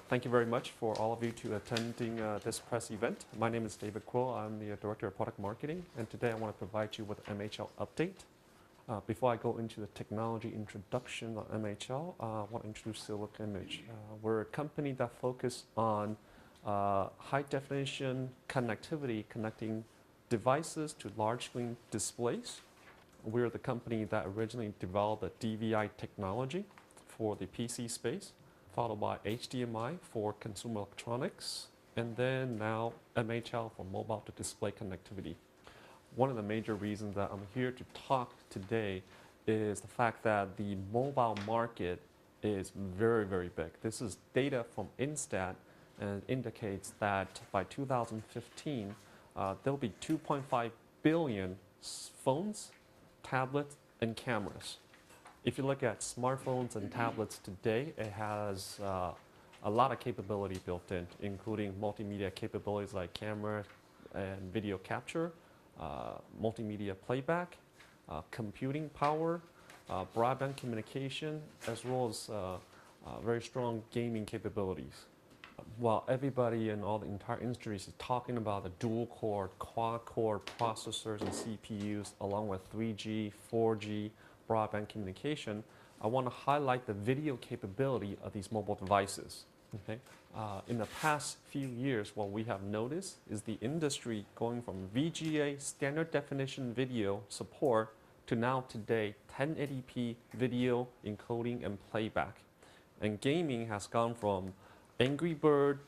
Thank you very much for all of you to attending this press event. My name is David Kuo. I'm the Director of Product Marketing, and today I want to provide you with an MHL update. Before I go into the technology introduction on MHL, I want to introduce Silicon Image. We're a company that focuses on high-definition connectivity, connecting devices to large-screen displays. We're the company that originally developed the DVI technology for the PC space, followed by HDMI for consumer electronics, and then now MHL for mobile to display connectivity. One of the major reasons that I'm here to talk today is the fact that the mobile market is very, very big. This is data from Instat, and it indicates that by 2015, there'll be 2.5 billion phones, tablets, and cameras. If you look at smartphones and tablets today, it has a lot of capability built in, including multimedia capabilities like camera and video capture, multimedia playback, computing power, broadband communication, as well as very strong gaming capabilities. While everybody in all the entire industry is talking about the dual-core, quad-core processors and CPUs, along with 3G, 4G, broadband communication, I want to highlight the video capability of these mobile devices. Okay? In the past few years, what we have noticed is the industry going from VGA, standard definition video support, to now today 1080p video encoding and playback. And gaming has gone from Angry Bird,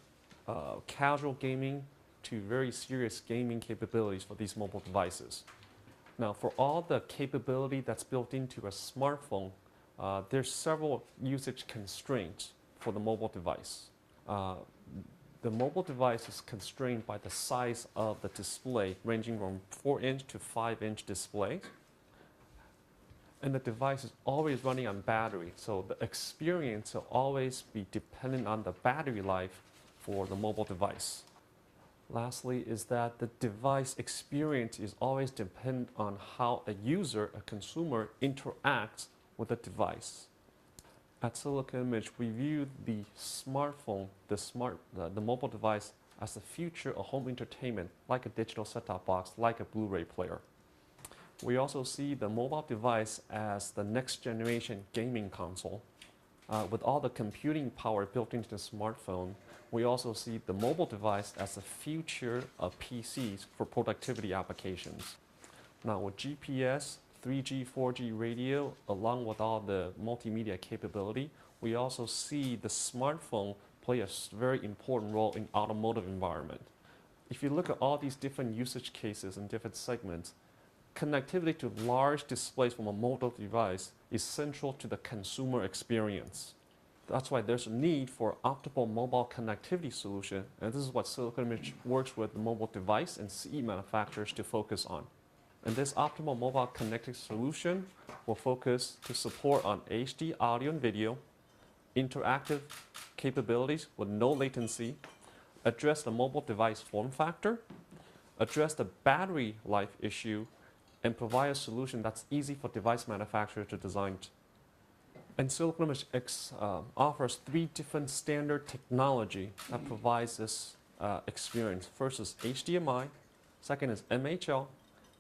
casual gaming, to very serious gaming capabilities for these mobile devices. Now, for all the capability that's built into a smartphone, there's several usage constraints for the mobile device. The mobile device is constrained by the size of the display, ranging from 4-inch to 5-inch display. And the device is always running on battery, so the experience will always be dependent on the battery life for the mobile device. Lastly is that the device experience is always dependent on how a user, a consumer, interacts with the device. At Silicon Image, we view the smartphone, the mobile device, as the future of home entertainment, like a digital set-top box, like a Blu-ray player. We also see the mobile device as the next generation gaming console. With all the computing power built into the smartphone, we also see the mobile device as the future of PCs for productivity applications. Now with GPS, 3G, 4G radio, along with all the multimedia capability, we also see the smartphone play a very important role in automotive environment. If you look at all these different usage cases and different segments, connectivity to large displays from a mobile device is central to the consumer experience. That's why there's a need for optimal mobile connectivity solution, and this is what Silicon Image works with the mobile device and CE manufacturers to focus on. And this optimal mobile connectivity solution will focus to support on HD audio and video, interactive capabilities with no latency, address the mobile device form factor, address the battery life issue, and provide a solution that's easy for device manufacturers to design. And Silicon Image offers 3 different standard technology that provides this experience. First is HDMI, second is MHL,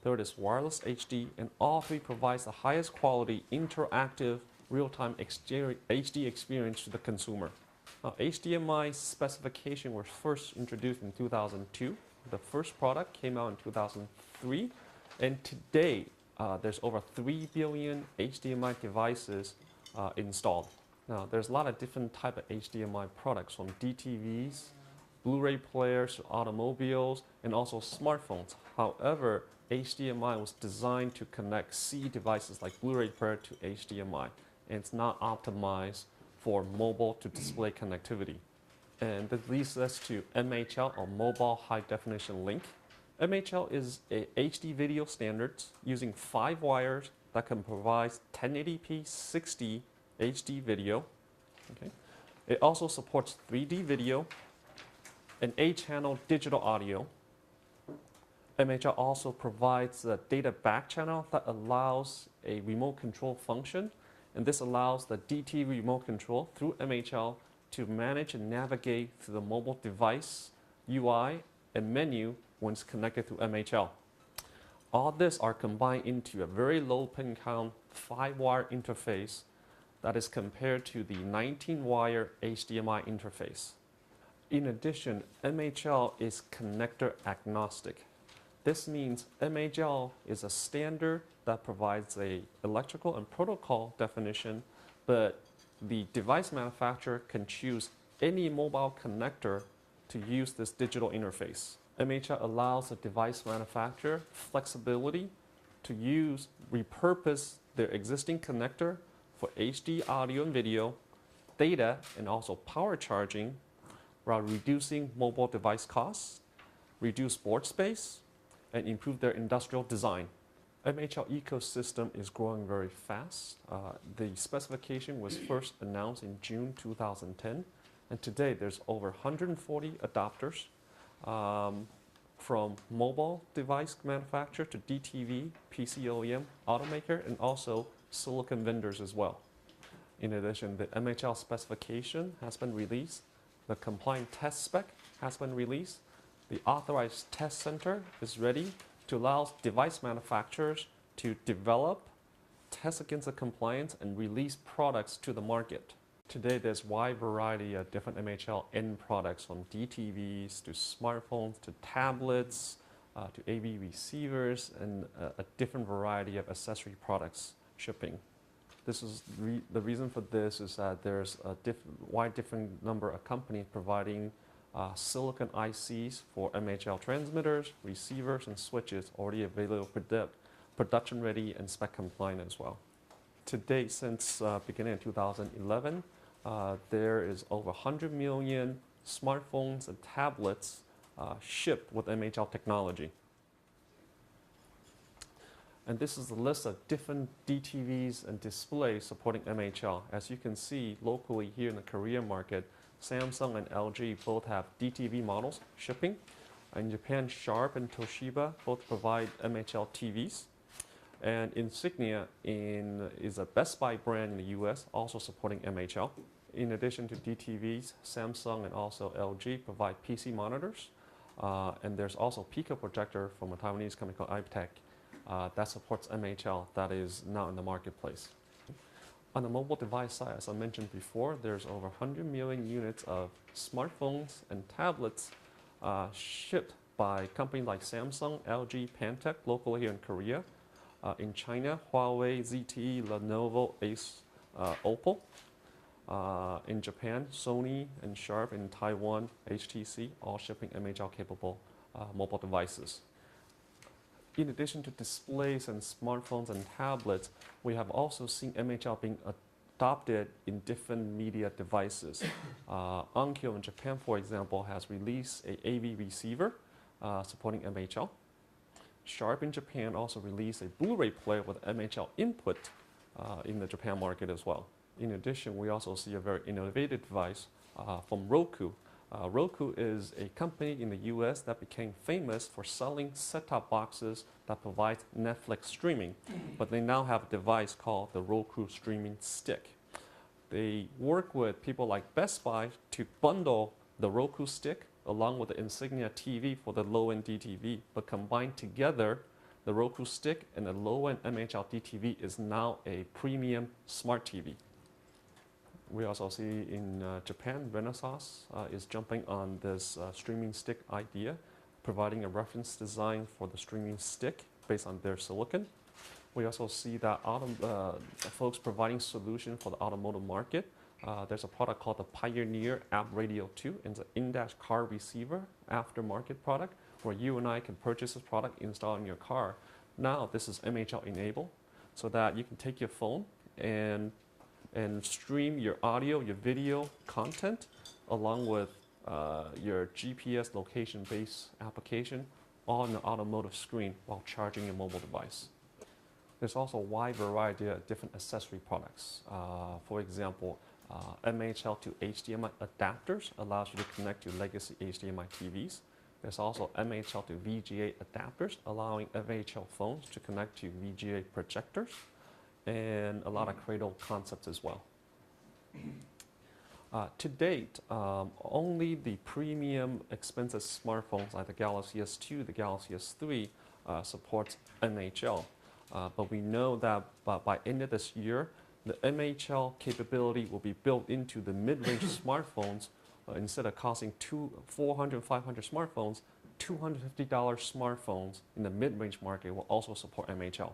third is wireless HD, and all 3 provides the highest quality, interactive, real-time HD experience to the consumer. Now, HDMI specification was first introduced in 2002. The first product came out in 2003. And today, there's over 3 billion HDMI devices installed. Now, there's a lot of different type of HDMI products, from DTVs, Blu-ray players, to automobiles, and also smartphones. However, HDMI was designed to connect C devices like Blu-ray player to HDMI, and it's not optimized for mobile to display connectivity. And this leads us to MHL, or Mobile High Definition Link. MHL is a HD video standard using 5 wires that can provide 1080p 60 HD video. Okay. It also supports 3D video and 8-channel digital audio. MHL also provides a data back channel that allows a remote control function, and this allows the DT remote control through MHL to manage and navigate through the mobile device, UI, and menu when it's connected to MHL. All this are combined into a very low pin count 5-wire interface that is compared to the 19-wire HDMI interface. In addition, MHL is connector agnostic. This means MHL is a standard that provides an electrical and protocol definition, but the device manufacturer can choose any mobile connector to use this digital interface. MHL allows the device manufacturer flexibility to repurpose their existing connector for HD audio and video, data, and also power charging, while reducing mobile device costs, reduce board space, and improve their industrial design. MHL Ecosystem is growing very fast. The specification was first announced in June 2010, and today there's over 140 adopters from mobile device manufacturer to DTV, PC OEM, automaker, and also silicon vendors as well. In addition, the MHL specification has been released, the compliant test spec has been released, the authorized test center is ready to allow device manufacturers to develop, test against the compliance, and release products to the market. Today, there's a wide variety of different MHL end products, from DTVs to smartphones to tablets to AV receivers, and a different variety of accessory products shipping. This is the reason for this is that there's a wide different number of companies providing silicon ICs for MHL transmitters, receivers, and switches already available, production ready, and spec compliant as well. To date, since beginning in 2011, there is over 100 million smartphones and tablets shipped with MHL technology. And this is a list of different DTVs and displays supporting MHL. As you can see, locally here in the Korean market, Samsung and LG both have DTV models shipping. In Japan, Sharp and Toshiba both provide MHL TVs. And Insignia is a Best Buy brand in the US, also supporting MHL. In addition to DTVs, Samsung and also LG provide PC monitors. And there's also Pico projector from a Taiwanese company called iTech that supports MHL that is now in the marketplace. On the mobile device side, as I mentioned before, there's over 100 million units of smartphones and tablets shipped by companies like Samsung, LG, Pantech, locally here in Korea. In China, Huawei, ZTE, Lenovo, Ace, Oppo. In Japan, Sony and Sharp. In Taiwan, HTC, all shipping MHL-capable mobile devices. In addition to displays and smartphones and tablets, we have also seen MHL being adopted in different media devices. Onkyo in Japan, for example, has released an AV receiver supporting MHL. Sharp in Japan also released a Blu-ray player with MHL input in the Japan market as well. In addition, we also see a very innovative device from Roku. Roku is a company in the US that became famous for selling set-top boxes that provide Netflix streaming, but they now have a device called the Roku Streaming Stick. They work with people like Best Buy to bundle the Roku stick along with the Insignia TV for the low-end DTV, but combined together, the Roku stick and the low-end MHL DTV is now a premium smart TV. We also see in Japan, Renesas is jumping on this streaming stick idea, providing a reference design for the streaming stick based on their silicon. We also see that folks providing solutions for the automotive market. There's a product called the Pioneer App Radio 2. It's an in-dash car receiver aftermarket product where you and I can purchase this product, install in your car. Now this is MHL enabled so that you can take your phone and stream your audio, your video content, along with your GPS location-based application on the automotive screen while charging your mobile device. There's also a wide variety of different accessory products. For example, MHL to HDMI adapters allows you to connect to legacy HDMI TVs. There's also MHL to VGA adapters, allowing MHL phones to connect to VGA projectors, and a lot of cradle concepts as well. To date, only the premium expensive smartphones like the Galaxy S2, the Galaxy S3 supports MHL. But we know that by end of this year, the MHL capability will be built into the mid-range smartphones. Instead of costing $400, $500 smartphones, $250 smartphones in the mid-range market will also support MHL.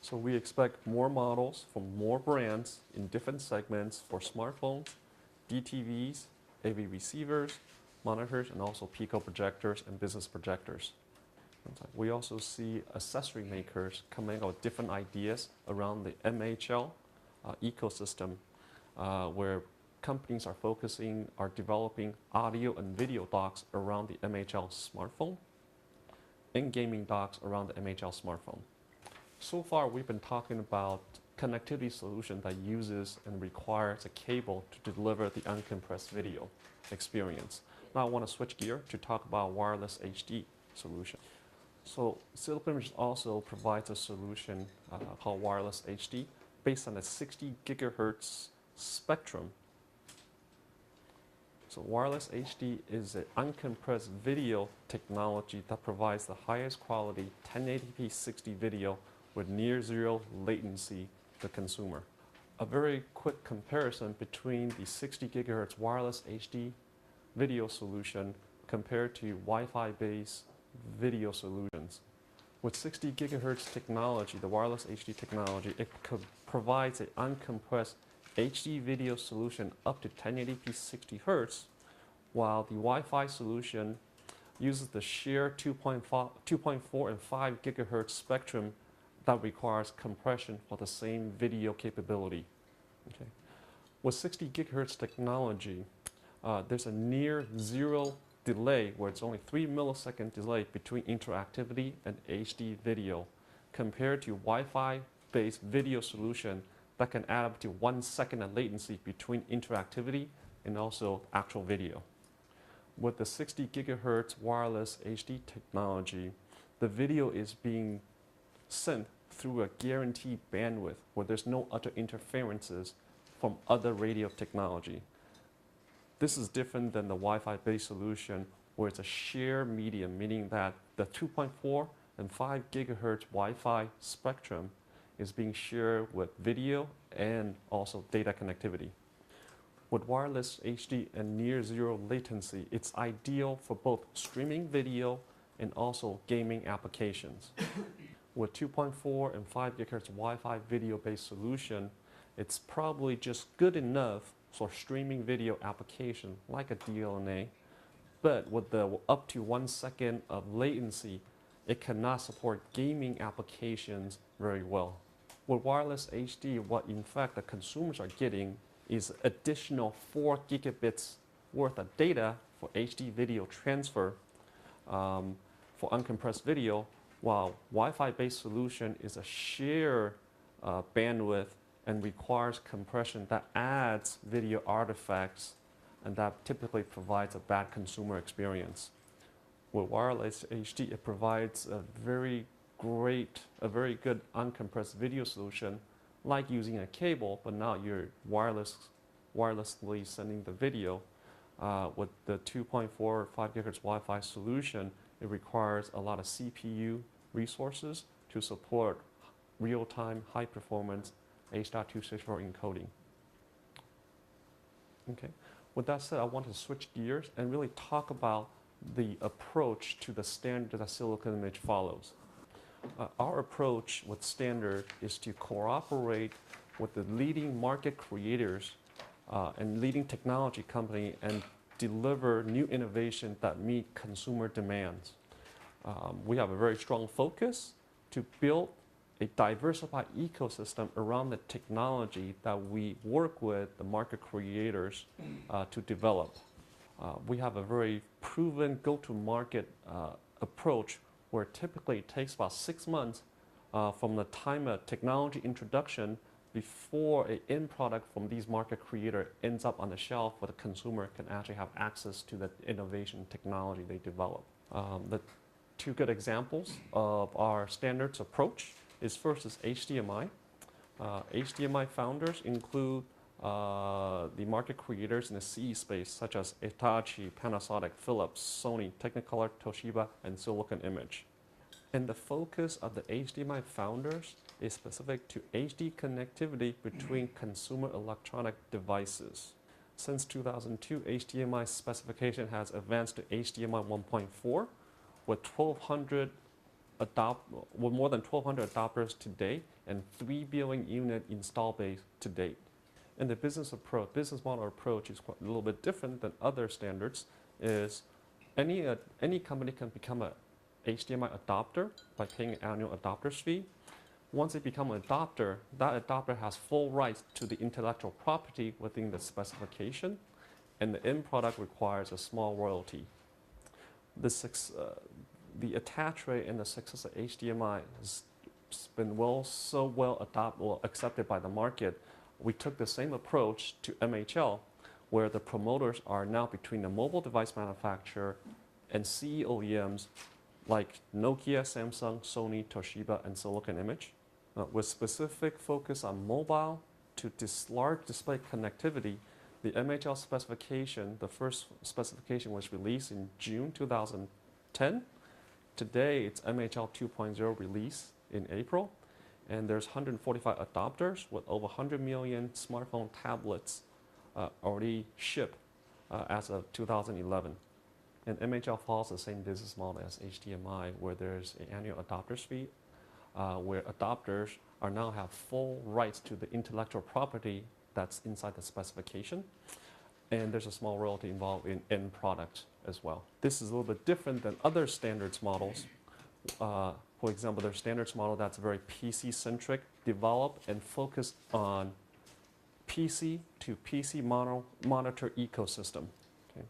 So we expect more models from more brands in different segments for smartphones, DTVs, AV receivers, monitors, and also Pico projectors and business projectors. We also see accessory makers coming up with different ideas around the MHL ecosystem, where companies are developing audio and video docks around the MHL smartphone and gaming docks around the MHL smartphone. So far, we've been talking about connectivity solution that uses and requires a cable to deliver the uncompressed video experience. Now I want to switch gear to talk about wireless HD solution. So Silicon also provides a solution called wireless HD based on a 60 gigahertz spectrum. So wireless HD is an uncompressed video technology that provides the highest quality 1080p 60 video with near zero latency to consumer. A very quick comparison between the 60 gigahertz wireless HD video solution compared to Wi-Fi based video solutions. With 60 gigahertz technology, the wireless HD technology, it provides an uncompressed HD video solution up to 1080p 60 Hz, while the Wi-Fi solution uses the shared 2.4 and 5 gigahertz spectrum that requires compression for the same video capability. Okay. With 60 gigahertz technology, there's a near zero delay where it's only 3 millisecond delay between interactivity and HD video compared to Wi-Fi based video solution that can add up to 1 second of latency between interactivity and also actual video. With the 60 gigahertz wireless HD technology, the video is being sent through a guaranteed bandwidth where there's no other interferences from other radio technology. This is different than the Wi-Fi based solution where it's a shared medium, meaning that the 2.4 and 5 gigahertz Wi-Fi spectrum is being shared with video and also data connectivity. With wireless HD and near zero latency, it's ideal for both streaming video and also gaming applications. With 2.4 and 5 gigahertz Wi-Fi video-based solution, it's probably just good enough for streaming video application like a DLNA, but with the up to 1 second of latency, it cannot support gaming applications very well. With wireless HD, what in fact the consumers are getting is additional 4 gigabits worth of data for HD video transfer for uncompressed video, while Wi-Fi based solution is a shared bandwidth and requires compression that adds video artifacts and that typically provides a bad consumer experience. With wireless HD, it provides a very good uncompressed video solution like using a cable, but now you're wirelessly sending the video. With the 2.4 or 5 gigahertz Wi-Fi solution, it requires a lot of CPU resources to support real-time, high-performance H.264 encoding. Okay. With that said, I want to switch gears and really talk about the approach to the standard that Silicon Image follows. Our approach with standard is to cooperate with the leading market creators and leading technology company and deliver new innovation that meet consumer demands. We have a very strong focus to build a diversified ecosystem around the technology that we work with the market creators to develop. We have a very proven go-to-market approach where typically it takes about 6 months from the time of technology introduction before an end product from these market creators ends up on the shelf where the consumer can actually have access to the innovation technology they develop. The 2 good examples of our standards approach is first is HDMI. HDMI founders include the market creators in the CE space, such as Hitachi, Panasonic, Philips, Sony, Technicolor, Toshiba, and Silicon Image. And the focus of the HDMI founders is specific to HD connectivity between consumer electronic devices. Since 2002, HDMI specification has advanced to HDMI 1.4 with more than 1,200 adapters to date and 3 billion unit install base to date. And the business model approach is quite a little bit different than other standards. Is any company can become a HDMI adopter by paying an annual adopter's fee. Once they become an adopter, that adopter has full rights to the intellectual property within the specification, and the end product requires a small royalty. The attach rate and the success of HDMI has been so well accepted by the market. We took the same approach to MHL, where the promoters are now between the mobile device manufacturer and CE OEMs like Nokia, Samsung, Sony, Toshiba, and Silicon Image. With specific focus on mobile to large display connectivity, the MHL specification, the first specification was released in June 2010. Today, it's MHL 2.0 release in April, and there's 145 adopters with over 100 million smartphone tablets already shipped as of 2011. And MHL follows the same business model as HDMI, where there's an annual adopter's fee, where adopters now have full rights to the intellectual property that's inside the specification. And there's a small royalty involved in end product as well. This is a little bit different than other standards models. For example, there's standards model that's very PC-centric, developed and focused on PC to PC monitor ecosystem. Okay.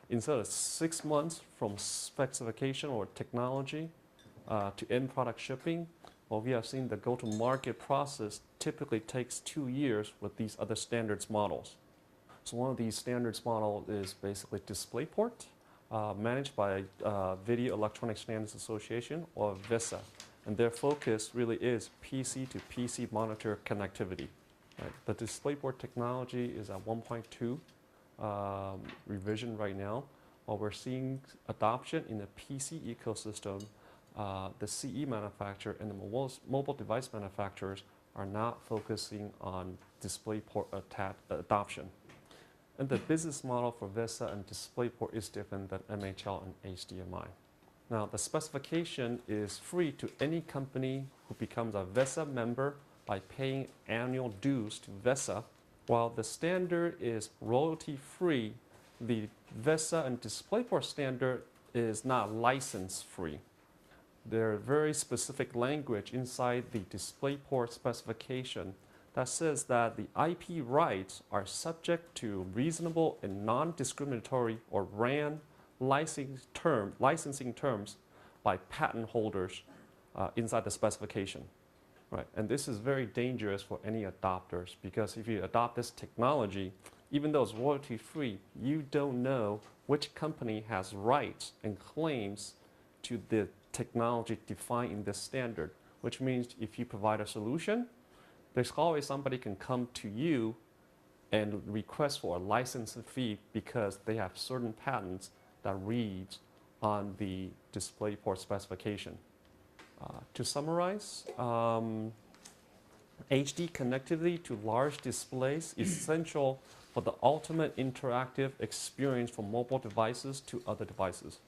Instead of 6 months from specification or technology to end product shipping, well, we have seen the go-to-market process typically takes 2 years with these other standards models. So one of these standards models is basically DisplayPort, managed by Video Electronic Standards Association, or VESA. And their focus really is PC to PC monitor connectivity. Right? The DisplayPort technology is at 1.2 revision right now. While we're seeing adoption in the PC ecosystem, the CE manufacturer and the mobile device manufacturers are not focusing on DisplayPort adoption. And the business model for VESA and DisplayPort is different than MHL and HDMI. Now, the specification is free to any company who becomes a VESA member by paying annual dues to VESA. While the standard is royalty-free, the VESA and DisplayPort standard is not license-free. There are very specific language inside the DisplayPort specification that says that the IP rights are subject to reasonable and non-discriminatory or RAN licensing terms by patent holders inside the specification. Right? And this is very dangerous for any adopters, because if you adopt this technology, even though it's royalty-free, you don't know which company has rights and claims to the technology defined in this standard, which means if you provide a solution, there's always somebody can come to you and request for a license fee because they have certain patents that reads on the DisplayPort specification. To summarize, HD connectivity to large displays is essential for the ultimate interactive experience from mobile devices to other devices.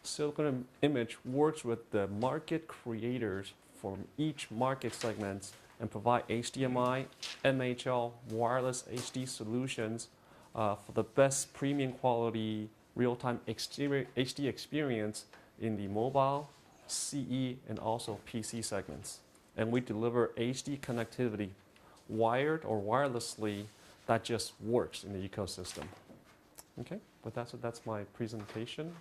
Silicon Image works with the market creators from each market segment and provide HDMI, MHL, wireless HD solutions for the best premium quality real-time HD experience in the mobile, CE, and also PC segments. And we deliver HD connectivity, wired or wirelessly, that just works in the ecosystem. Okay, but that's my presentation.